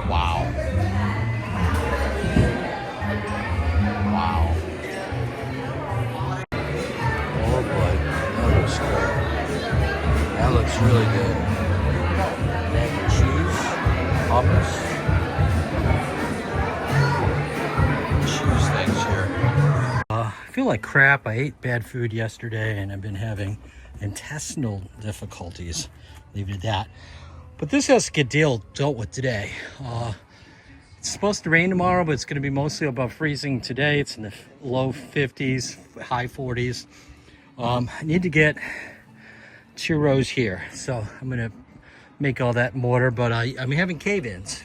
Wow. Wow. Oh boy, that looks good. That looks really good. Mac and cheese, hummus, cheese things here. I feel like crap. I ate bad food yesterday and I've been having intestinal difficulties. Leave it at that. But this has to get dealt with today. It's supposed to rain tomorrow, but it's going to be mostly above freezing today. It's in the low 50s, high 40s. I need to get 2 rows here. So I'm going to make all that mortar, but I'm having cave-ins.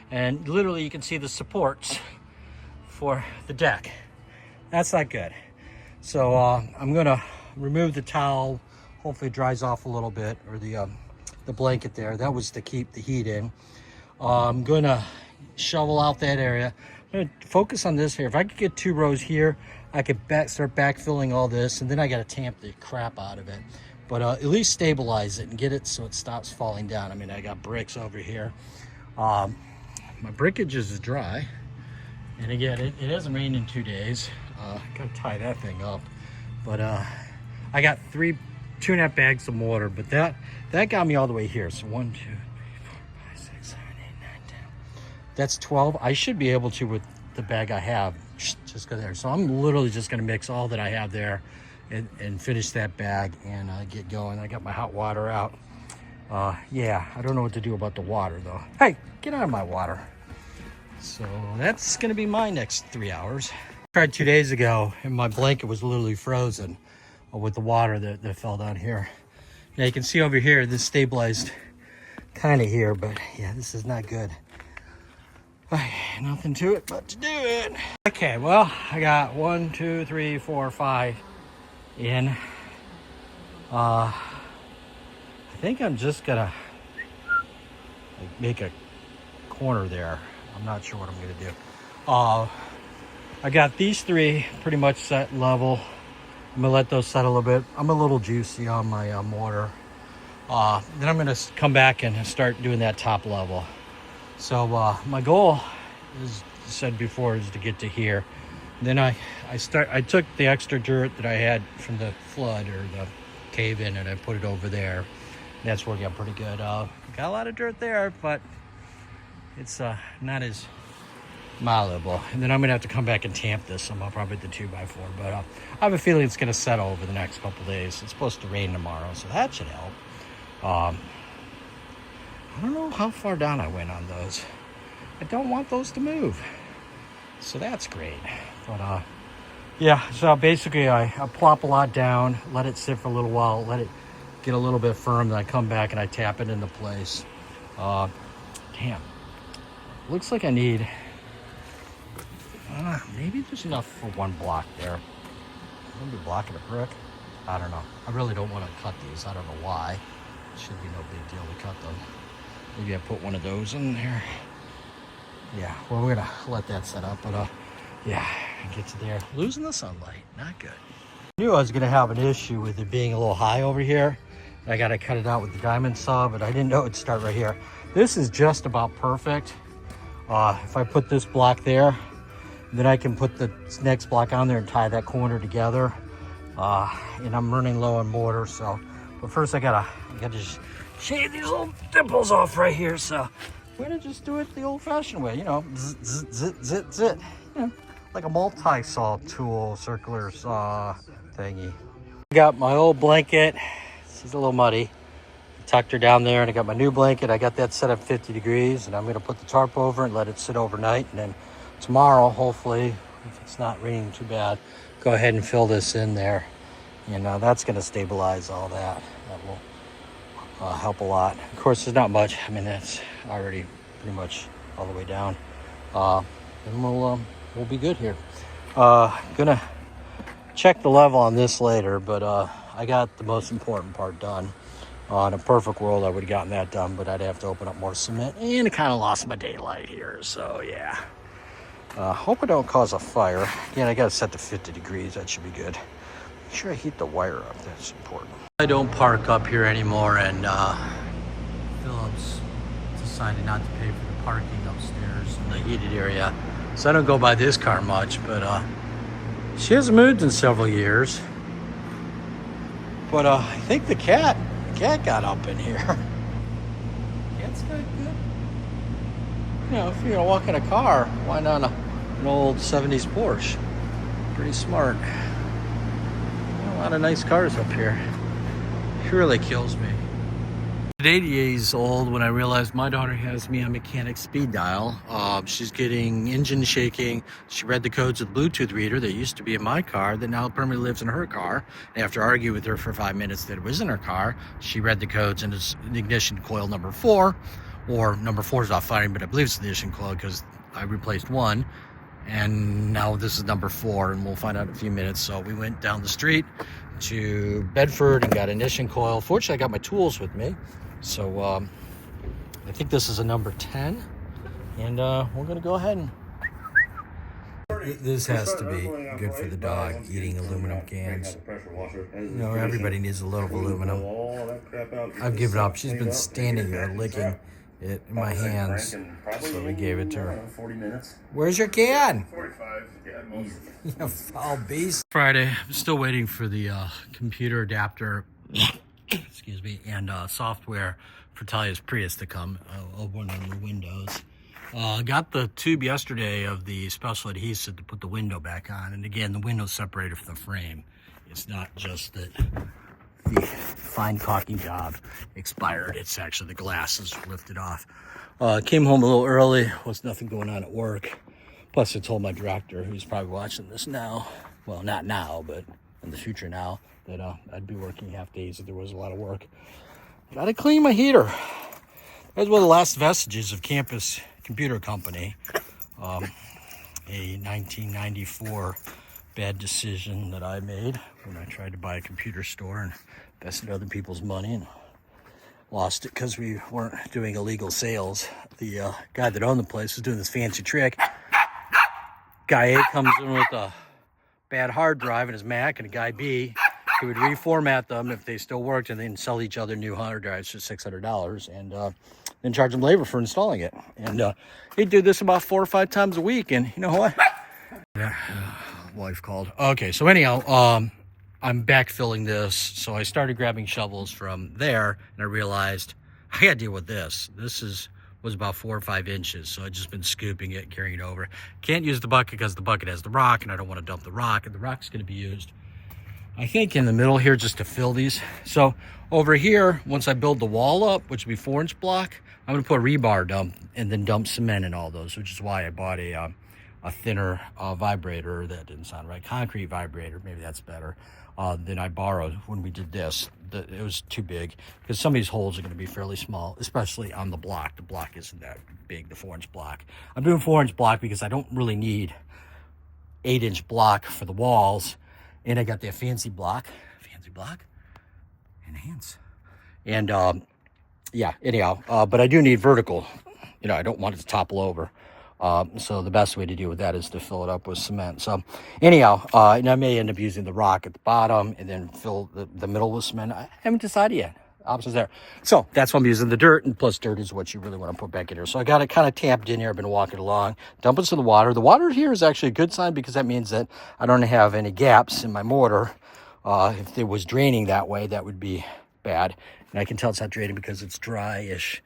And literally you can see the supports for the deck. That's not good. So I'm going to remove the towel. Hopefully it dries off a little bit, or the blanket there. That was to keep the heat in. I'm going to shovel out that area. I'm going to focus on this here. If I could get 2 rows here, I could start backfilling all this, and then I got to tamp the crap out of it. But at least stabilize it and get it so it stops falling down. I mean, I got bricks over here. My brickage is dry. And again, it hasn't rained in 2 days. Gotta tie that thing up. But I got 2.5 bags of mortar, but that got me all the way here. So 1, 2, 3, 4, 5, 6, 7, 8, 9, 10. That's 12. I should be able to with the bag I have. Just go there. So I'm literally just gonna mix all that I have there and finish that bag and get going. I got my hot water out. Yeah, I don't know what to do about the water though. Hey, get out of my water. So that's gonna be my next 3 hours. I tried 2 days ago and my blanket was literally frozen with the water that fell down here. Now you can see over here, this stabilized kind of here, but yeah, this is not good. Nothing to it but to do it. Okay, well, I got 1, 2, 3, 4, 5 in. I think I'm just gonna make a corner there. I'm not sure what I'm gonna do. I got these 3 pretty much set level. I'm gonna let those set a little bit. I'm a little juicy on my mortar. Then I'm gonna come back and start doing that top level. So my goal, as I said before, is to get to here. Then I took the extra dirt that I had from the flood or the cave-in and I put it over there. That's working out pretty good. Got a lot of dirt there, but it's not as malleable. And then I'm gonna have to come back and tamp this. I'm probably the 2x4, but I have a feeling it's gonna settle over the next couple days. It's supposed to rain tomorrow, so that should help. I don't know how far down I went on those. I don't want those to move, so that's great. But yeah, so basically I plop a lot down, let it sit for a little while, let it get a little bit firm, then I come back and I tap it into place. Damn, looks like I need maybe there's enough for 1 block there. Maybe a block of a brick. I don't know. I really don't want to cut these. I don't know why. Should be no big deal to cut them. Maybe I put one of those in there. Yeah, well, we're gonna let that set up, but yeah, get to there. Losing the sunlight, not good. I knew I was gonna have an issue with it being a little high over here. I gotta cut it out with the diamond saw, but I didn't know it'd start right here. This is just about perfect. If I put this block there, then I can put the next block on there and tie that corner together. And I'm running low on mortar, so, but first I gotta just shave these little dimples off right here. So we're gonna just do it the old-fashioned way, you know, zit, zit, zit, zit, you know, like a multi-saw tool, circular saw thingy. I got my old blanket. She's a little muddy. Tucked her down there, and I got my new blanket. I got that set up 50 degrees, and I'm gonna put the tarp over and let it sit overnight, and then tomorrow, hopefully, if it's not raining too bad, go ahead and fill this in there. And that's gonna stabilize all that. That will help a lot. Of course, there's not much. I mean, that's already pretty much all the way down. And we'll be good here. Gonna check the level on this later, but I got the most important part done. In a perfect world, I would have gotten that done, but I'd have to open up more cement, and I kind of lost my daylight here, so yeah. Hope I don't cause a fire. Again, I got it set to 50 degrees. That should be good. Make sure I heat the wire up. That's important. I don't park up here anymore, and Phillips decided not to pay for the parking upstairs in the heated area, so I don't go by this car much, but she hasn't moved in several years. But I think the cat got up in here. Cat's not good. You know, if you're gonna walk in a car, why not an old 70s Porsche? Pretty smart. A lot of nice cars up here. It really kills me. At 80 years old, when I realized my daughter has me on mechanic speed dial, she's getting engine shaking. She read the codes of the Bluetooth reader that used to be in my car that now permanently lives in her car. And after arguing with her for 5 minutes that it was in her car, she read the codes and it's ignition coil number 4, or number 4 is not firing, but I believe it's ignition coil because I replaced one. And now this is number 4, and we'll find out in a few minutes. So we went down the street to Bedford and got ignition coil. Fortunately, I got my tools with me. So I think this is a number 10, and we're gonna go ahead and this has to be good for the dog, eating aluminum cans. You know, everybody needs a little aluminum. I've given up. She's been standing here licking it in my hands, so we gave it to her. Where's your can? 45. You foul beast. Friday, I'm still waiting for the computer adapter excuse me, and software for Talia's Prius to come. Open on the windows. Got the tube yesterday of the special adhesive to put the window back on. And again, the window's separated from the frame. It's not just that the fine caulking job expired. It's actually the glass is lifted off. Came home a little early. Was nothing going on at work. Plus, I told my director, who's probably watching this now, well, not now, but in the future now, that I'd be working half days if there was a lot of work. Gotta clean my heater. That was one of the last vestiges of Campus Computer Company. A 1994 bad decision that I made when I tried to buy a computer store and invested other people's money and lost it because we weren't doing illegal sales. The guy that owned the place was doing this fancy trick. Guy A comes in with a bad hard drive in his Mac, and a guy B, he would reformat them if they still worked and then sell each other new hard drives for $600 and then charge them labor for installing it. And he'd do this about 4 or 5 times a week. And you know what? Yeah, wife called. Okay, so anyhow, I'm backfilling this. So I started grabbing shovels from there, and I realized I got to deal with this. This was about 4 or 5 inches, so I've just been scooping it, carrying it over. Can't use the bucket because the bucket has the rock, and I don't want to dump the rock, and the rock's going to be used, I think, in the middle here just to fill these. So over here, once I build the wall up, which will be 4-inch block, I'm going to put a rebar dump and then dump cement in all those, which is why I bought a thinner vibrator. That didn't sound right. Concrete vibrator, maybe that's better, than I borrowed when we did this. It was too big because some of these holes are going to be fairly small, especially on the block. The block isn't that big, the 4-inch block. I'm doing 4-inch block because I don't really need 8-inch block for the walls. And I got that fancy block, enhance. And yeah, anyhow, but I do need vertical. You know, I don't want it to topple over. So the best way to deal with that is to fill it up with cement. So anyhow, and I may end up using the rock at the bottom and then fill the middle with cement. I haven't decided yet. Options there. So that's why I'm using the dirt, and plus dirt is what you really want to put back in here. So I got it kind of tamped in here. I've been walking along, dumping some of the water. The water here is actually a good sign because that means that I don't have any gaps in my mortar. If it was draining that way, that would be bad. And I can tell it's not draining because it's dryish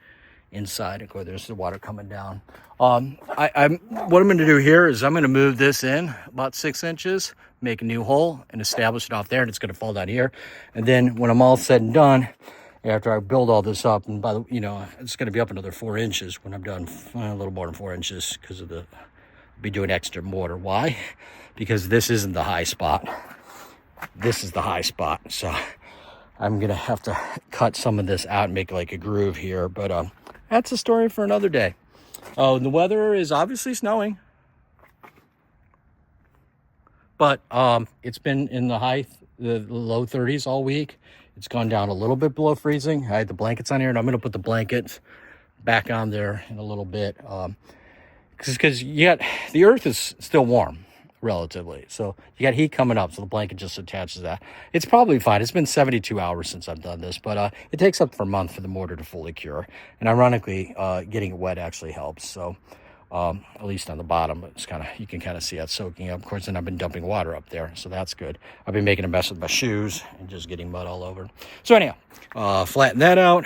inside. Of course, there's the water coming down. What I'm going to do here is I'm going to move this in about 6 inches, make a new hole, and establish it off there, and it's going to fall down here. And then when I'm all said and done, after I build all this up, and by the, it's going to be up another 4 inches when I'm done, a little more than 4 inches because of the, be doing extra mortar. Why? Because this isn't the high spot. This is the high spot. So I'm going to have to cut some of this out and make like a groove here. But that's a story for another day. Oh, and the weather is obviously snowing. But it's been in the low 30s all week. It's gone down a little bit below freezing. I had the blankets on here, and I'm going to put the blankets back on there in a little bit. Because the earth is still warm, relatively. So you got heat coming up, so the blanket just attaches that. It's probably fine. It's been 72 hours since I've done this, but it takes up for a month for the mortar to fully cure. And ironically, getting it wet actually helps. So at least on the bottom, it's you can kind of see it soaking up. Of course, then I've been dumping water up there, so that's good. I've been making a mess with my shoes and just getting mud all over. So anyhow, flatten that out,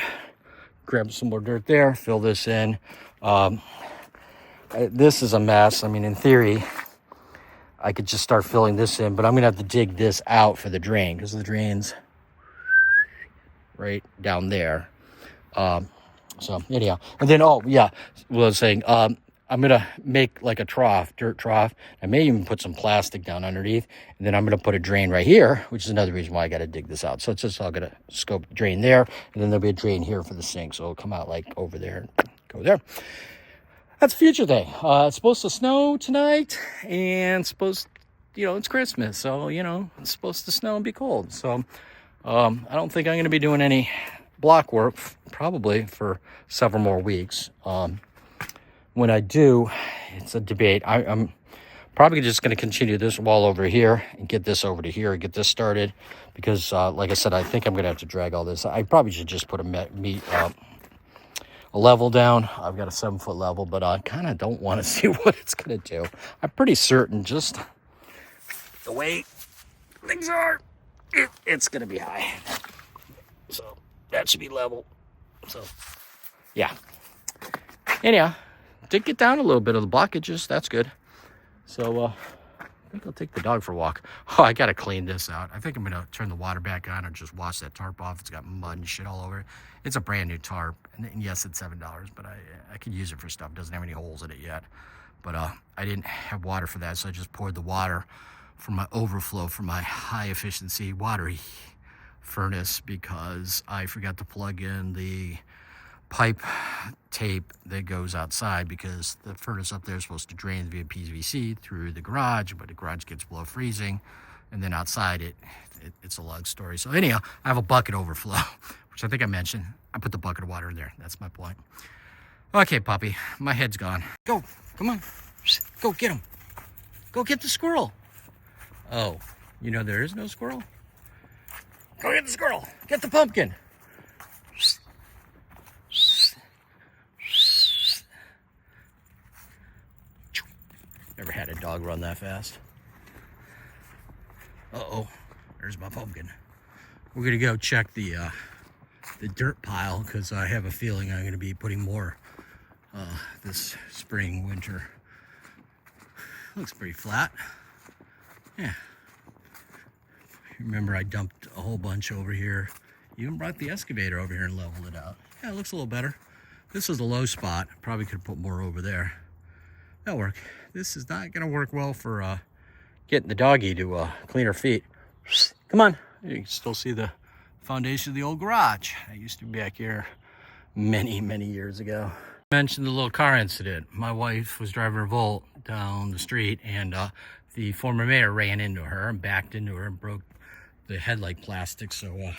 grab some more dirt there, fill this in. This is a mess. I mean, in theory, I could just start filling this in, but I'm gonna have to dig this out for the drain because the drain's right down there. So anyhow, and then what I was saying, I'm going to make like a dirt trough. I may even put some plastic down underneath. And then I'm going to put a drain right here, which is another reason why I got to dig this out. So it's just all going to scope drain there. And then there'll be a drain here for the sink. So it'll come out like over there and go there. That's a future thing. It's supposed to snow tonight. And it's Christmas. So, it's supposed to snow and be cold. So I don't think I'm going to be doing any block work probably for several more weeks. When I do, it's a debate. I'm probably just going to continue this wall over here and get this over to here and get this started because, like I said, I think I'm going to have to drag all this. I probably should just put a level down. I've got a 7-foot level, but I kind of don't want to see what it's going to do. I'm pretty certain just the way things are, it's going to be high. So that should be level. So, yeah. Anyhow. Did get down a little bit of the blockages. That's good. So I think I'll take the dog for a walk. Oh, I got to clean this out. I think I'm going to turn the water back on or just wash that tarp off. It's got mud and shit all over it. It's a brand new tarp. And yes, it's $7, but I could use it for stuff. It doesn't have any holes in it yet. But I didn't have water for that, so I just poured the water from my overflow from my high efficiency water furnace because I forgot to plug in the pipe tape that goes outside because the furnace up there is supposed to drain via PVC through the garage, but the garage gets below freezing, and then outside it's a long story. So anyhow, I have a bucket overflow, which I think I mentioned. I put the bucket of water in there. That's my point. Okay, puppy, my head's gone. Go, come on, go get him. Go get the squirrel. Oh, there is no squirrel? Go get the squirrel. Get the pumpkin. Never had a dog run that fast. Uh-oh, there's my pumpkin. We're gonna go check the dirt pile because I have a feeling I'm gonna be putting more this spring, winter. Looks pretty flat. Yeah. Remember I dumped a whole bunch over here. Even brought the excavator over here and leveled it out. Yeah, it looks a little better. This is a low spot. Probably could put more over there. That'll work. This is not going to work well for getting the doggy to clean her feet. Come on. You can still see the foundation of the old garage. I used to be back here many, many years ago. I mentioned the little car incident. My wife was driving her Volt down the street, and the former mayor ran into her and backed into her and broke the headlight plastic. So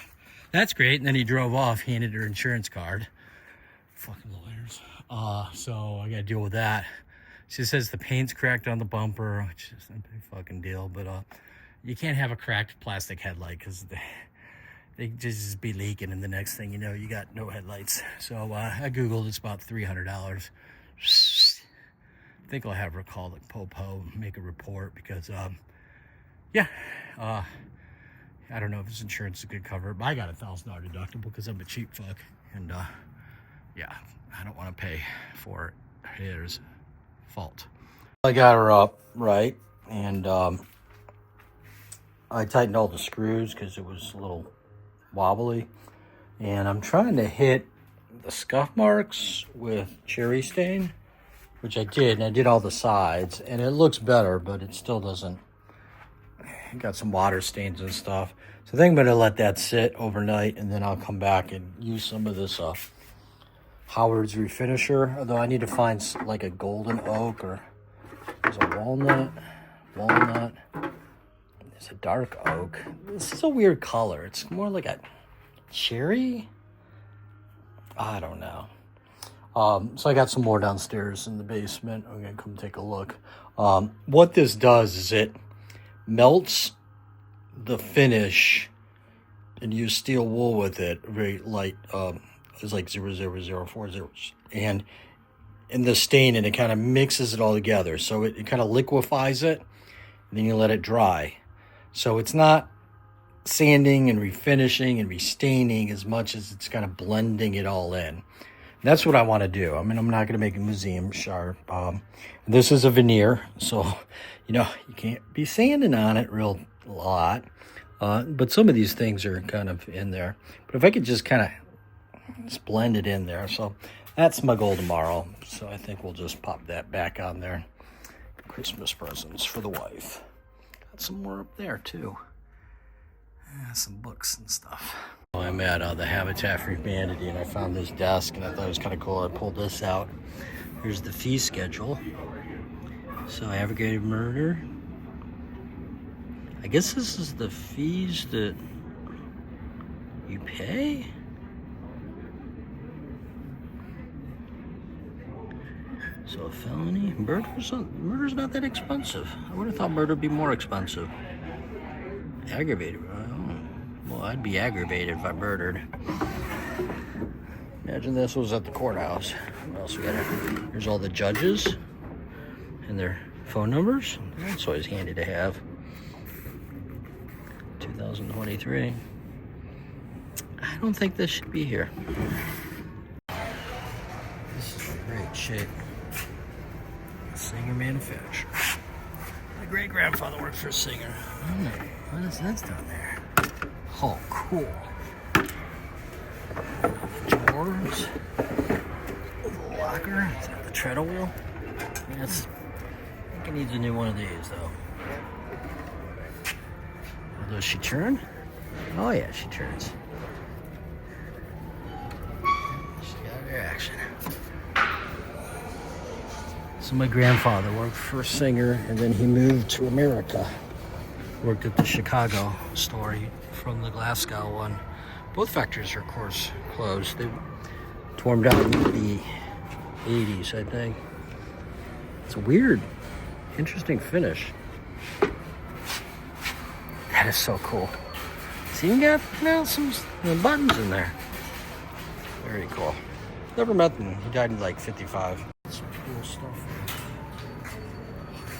that's great. And then he drove off, handed her insurance card. Fucking lawyers. So I got to deal with that. She says the paint's cracked on the bumper, which is a big fucking deal. But you can't have a cracked plastic headlight because they just be leaking, and the next thing you know, you got no headlights. So I Googled, it's about $300. I think I'll have her call the Popo, make a report, because yeah, I don't know if his insurance is good cover, but I got a $1,000 deductible because I'm a cheap fuck, and yeah, I don't want to pay for his fault. I got her up right, and I tightened all the screws because it was a little wobbly, and I'm trying to hit the scuff marks with cherry stain, which I did, and I did all the sides, and it looks better, but it still doesn't. Got some water stains and stuff. So I think I'm going to let that sit overnight, and then I'll come back and use some of this Howard's Refinisher. Although I need to find like a golden oak, or there's a walnut. There's a dark oak. This is a weird color. It's more like a cherry. I don't know. So I got some more downstairs in the basement. I'm going to come take a look. What this does is it melts the finish and use steel wool with it, very light. It's like 0.00040, and in the stain, and it kind of mixes it all together, so it kind of liquefies it, and then you let it dry. So it's not sanding and refinishing and restaining as much as it's kind of blending it all in. And that's what I want to do. I mean, I'm not going to make a museum sharp. This is a veneer, so you know, you can't be sanding on it real a lot. But some of these things are kind of in there. But if I could just kind of just blend it in there. So that's my goal tomorrow. So I think we'll just pop that back on there. Christmas presents for the wife. Got some more up there too. Some books and stuff. I'm at the Habitat for Humanity, and I found this desk, and I thought it was kind of cool. I pulled this out. Here's the fee schedule. So aggravated murder. I guess this is the fees that you pay. So a felony, murder's not that expensive. I would have thought murder would be more expensive. Aggravated. Well, I'd be aggravated if I murdered. Imagine this was at the courthouse. What else we got here? Here's all the judges and their phone numbers. That's always handy to have. 2023. I don't think this should be here. This is in great shape. Singer manufacturer. My great grandfather worked for a Singer. What is this down there? Oh, cool. The drawers. The locker. Is that the treadle wheel? Yes. I think it needs a new one of these, though. Oh, does she turn? Oh, yeah, she turns. She got her action. So my grandfather worked for a Singer, and then he moved to America. Worked at the Chicago store from the Glasgow one. Both factories are, of course, closed. They tore them down in the 80s, I think. It's a weird, interesting finish. That is so cool. See, you got some buttons in there. Very cool. Never met him. He died in like 55. Some cool stuff.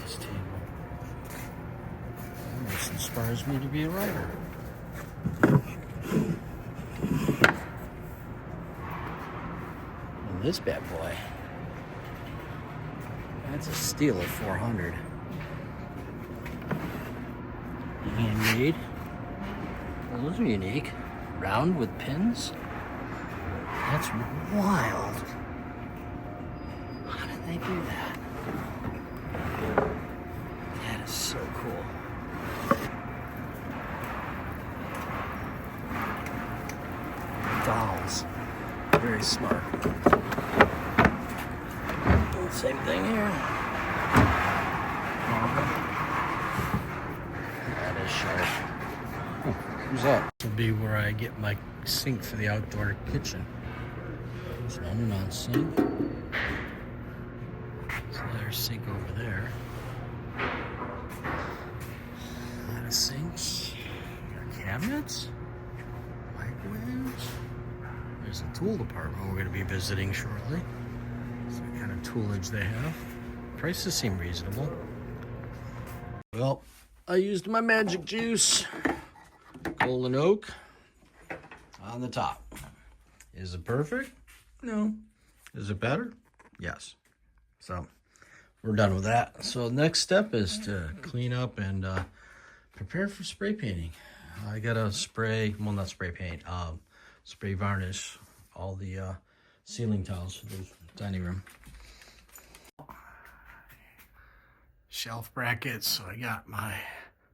This table. This inspires me to be a writer. And this bad boy. That's a steal of 400. Handmade. Well, those are unique. Round with pins. That's wild. How did they do that? That is so cool. Dolls. Very smart. Same thing here. That is sharp. Oh, who's that? This will be where I get my sink for the outdoor kitchen. It's an under-on sink. It's there's sink over there. A lot of sinks. Our cabinets. Microwaves. There's a tool department we're going to be visiting shortly. See what kind of toolage they have. Prices seem reasonable. Well, I used my magic juice. Golden oak on the top. Is it perfect? No. Is it better? Yes. So we're done with that. So next step is to clean up and prepare for spray painting. I gotta spray, well, not spray paint, spray varnish all the ceiling tiles for the dining room. Shelf brackets. So I got my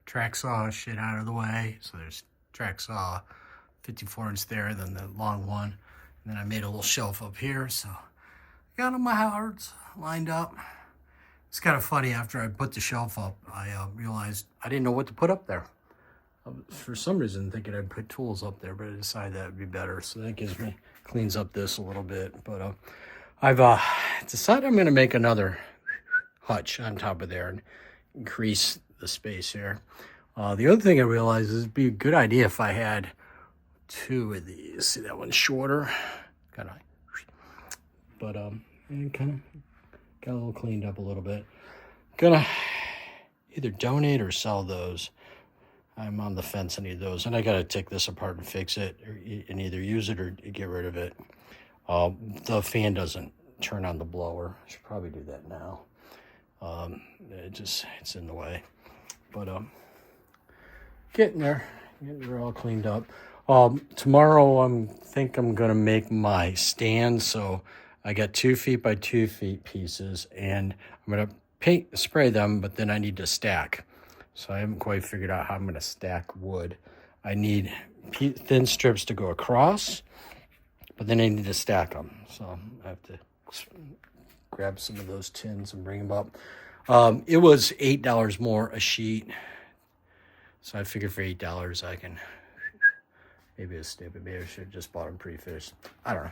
track saw shit out of the way. So there's track saw 54-inch there, then the long one. And then I made a little shelf up here. So I got all my hards lined up. It's kind of funny, after I put the shelf up, I realized I didn't know what to put up there. For some reason, thinking I'd put tools up there, but I decided that would be better. So that cleans up this a little bit. But I've decided I'm going to make another hutch on top of there and increase the space here. The other thing I realized is it'd be a good idea if I had two of these. See, that one's shorter, kind of, but and kind of got a little cleaned up a little bit. Gonna either donate or sell those. I'm on the fence on either of those, and I gotta take this apart and fix it, and either use it or get rid of it. The fan doesn't turn on the blower. I should probably do that now. It's in the way, but getting there. They're all cleaned up. Tomorrow I'm gonna make my stand. So I got 2 feet by 2 feet pieces, and I'm gonna spray them, but then I need to stack. So I haven't quite figured out how I'm gonna stack wood. I need thin strips to go across, but then I need to stack them. So I have to grab some of those tins and bring them up. It was $8 more a sheet. So I figured for $8 I can, maybe it's stupid, maybe I should have just bought them pre-finished. I don't know.